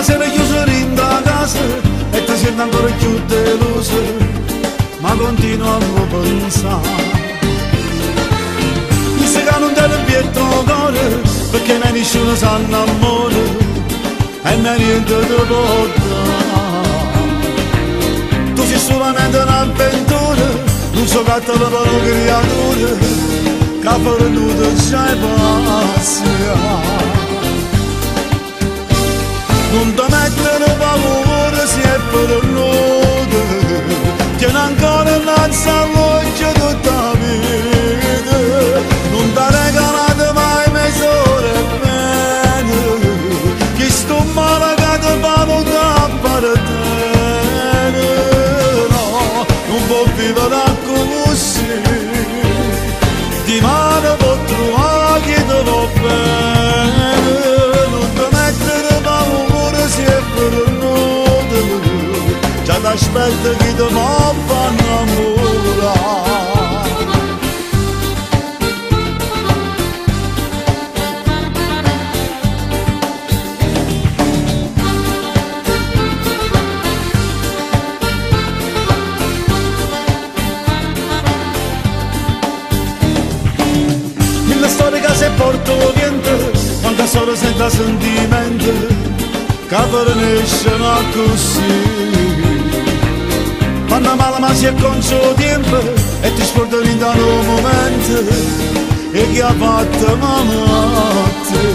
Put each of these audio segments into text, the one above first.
sera chiuso in casa e ti senti ancora più deluso, ma continua a pensare. Mi sa che non te ne pietto cuore, perché mai nessuno sa innamora e mai niente ti può dare. Tu sei solamente un'avventura, non so che te la paro creatura, che ha perduto già i passi. Non ti mettere paura se è perduto, tieni ancora innanzi all'occhio tutta la vita. Non ti regalate mai mezz'ora e bene, che sto male che ti fa non ti appartiene. No, non può vivere così, di mano può trovare chi ti va bene. Non ti mettere paura se è perduto, già ti aspetta che ti va innamorare. La storia che si porta niente, quando solo senta sentimento, che per nascere così. Fanno male ma si è con suo tempo e ti sportano in un momento, e chi ha fatto mamma a te.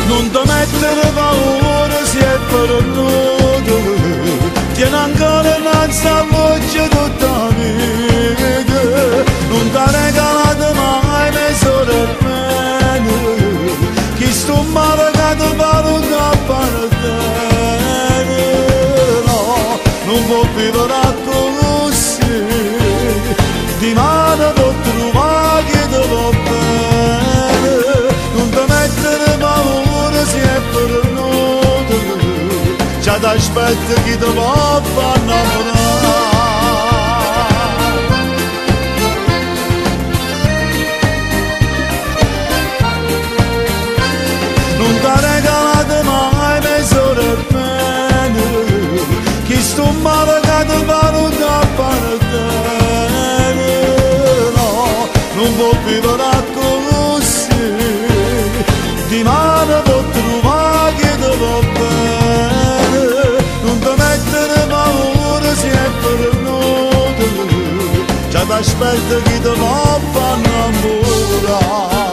Non ti mettere paura se è perduto, tieni ancora innanzi all'occhio tutta la vita. Non ti regalate mai mezz'ora e bene, che sto male che ti fa non ti appartiene. No, non può vivere così, di mano può trovare chi ti va bene. Non ti mettere paura se è perduto, già ti aspetta chi ti va innamorare. Non ti regalate mai mezz'ora e bene, che sto male che ti fa non ti appartiene. No, non può vivere così, di mano può trovare chi ti va bene. Non ti mettere paura se è perduto, già ti aspetta chi ti va innamorare.